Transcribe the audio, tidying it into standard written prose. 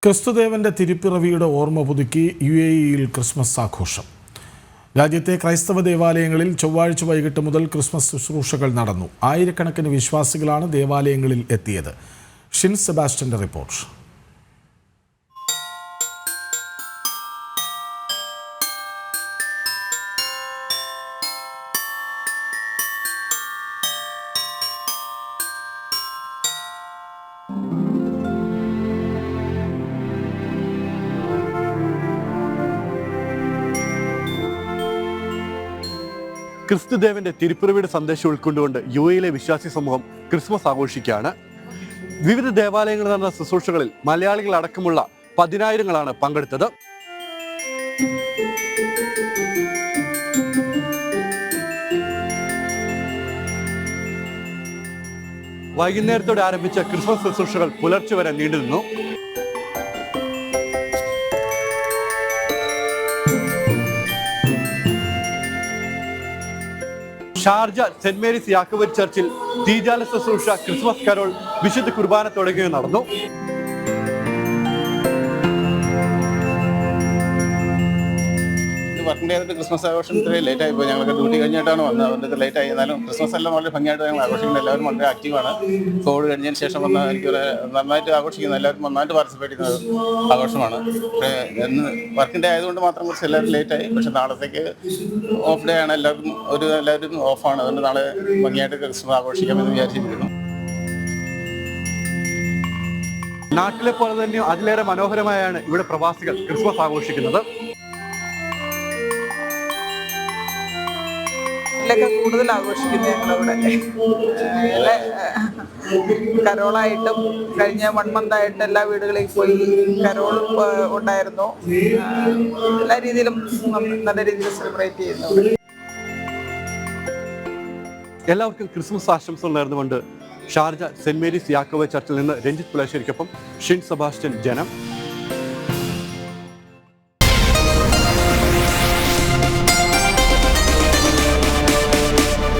ക്രിസ്തുദേവന്റെ തിരുപ്പിറവിയുടെ ഓർമ്മ പുതുക്കി UAE-യിൽ ക്രിസ്മസ് ആഘോഷം. രാജ്യത്തെ ക്രൈസ്തവ ദേവാലയങ്ങളിൽ ചൊവ്വാഴ്ച വൈകിട്ട് മുതൽ ക്രിസ്മസ് ശുശ്രൂഷകൾ നടന്നു. ആയിരക്കണക്കിന് വിശ്വാസികളാണ് ദേവാലയങ്ങളിൽ എത്തിയത്. Shin സെബാസ്റ്റ്യന്റെ report. ക്രിസ്തുദേവന്റെ തിരുപ്പിറവിയുടെ സന്ദേശം ഉൾക്കൊണ്ടുകൊണ്ട് UAE-യിലെ വിശ്വാസി സമൂഹം ക്രിസ്മസ് ആഘോഷിക്കുകയാണ്. വിവിധ ദേവാലയങ്ങളിൽ നടന്ന ശുശ്രൂഷകളിൽ മലയാളികൾ അടക്കമുള്ള പതിനായിരങ്ങളാണ് പങ്കെടുത്തത്. വൈകുന്നേരത്തോടെ ആരംഭിച്ച ക്രിസ്മസ് ശുശ്രൂഷകൾ പുലർച്ചെ വരെ നീണ്ടുനിന്നു. ഷാർജ സെന്റ് മേരീസ് യാക്കോബൈറ്റ് ചർച്ചിൽ തീജാല ശുശ്രൂഷ, ക്രിസ്മസ് കരോൾ, വിശുദ്ധ കുർബാന തുടങ്ങിയവ നടന്നു. വർക്കിംഗ് ഡേ ആയിട്ട് ക്രിസ്മസ് ആഘോഷം ഇത്രയും ലേറ്റ് ആയിപ്പോയി. ഞങ്ങൾക്ക് ഡ്യൂട്ടി കഴിഞ്ഞിട്ടാണ് വന്നത്, അതുകൊണ്ട് ലേറ്റ് ആയി. എന്നാലും ക്രിസ്മസ് എല്ലാം വളരെ ഭംഗിയായിട്ട് ഞങ്ങൾ ആഘോഷിക്കുന്നത്. എല്ലാവരും വളരെ ആക്റ്റീവാണ്. കോവിഡ് കഴിഞ്ഞതിന് ശേഷം വന്ന എനിക്ക് നന്നായിട്ട് ആഘോഷിക്കുന്നത്, എല്ലാവരും നന്നായിട്ട് പാർട്ടിസിപ്പേറ്റ് ചെയ്യുന്ന ആഘോഷമാണ്. പക്ഷേ ഇന്ന് വർക്കിംഗ് ഡേ ആയതുകൊണ്ട് മാത്രം കുറച്ച് എല്ലാവരും ലേറ്റ് ആയി. പക്ഷെ നാളത്തേക്ക് ഓഫ് ഡേ ആണ്, എല്ലാവരും ഓഫാണ്. അതുകൊണ്ട് നാളെ ഭംഗിയായിട്ട് ക്രിസ്മസ് ആഘോഷിക്കാമെന്ന് വിചാരിച്ചിരിക്കുന്നു. നാട്ടിലെ പോലെ തന്നെ അതിലേറെ മനോഹരമായാണ് ഇവിടെ പ്രവാസികൾ ക്രിസ്മസ് ആഘോഷിക്കുന്നത്. കൂടുതൽ ആഘോഷിക്കുന്നത് ഞങ്ങളിവിടെ കരോളായിട്ടും കഴിഞ്ഞ 1 മന്തായിട്ട് എല്ലാ വീടുകളിൽ പോയി കരോൾ ഉണ്ടായിരുന്നു. എല്ലാ രീതിയിലും നല്ല രീതിയിൽ സെലിബ്രേറ്റ് ചെയ്യുന്നു. എല്ലാവർക്കും ക്രിസ്മസ് ആശംസകൾ നേർന്നുകൊണ്ട് ഷാർജ സെന്റ് മേരീസ് യാക്കോബൈറ്റ് ചർച്ചിൽ നിന്ന് രഞ്ജിത്ത് പുലാശ്ശേരിക്കൊപ്പം ഷിൻ സെബാസ്റ്റ്യൻ, ജനം.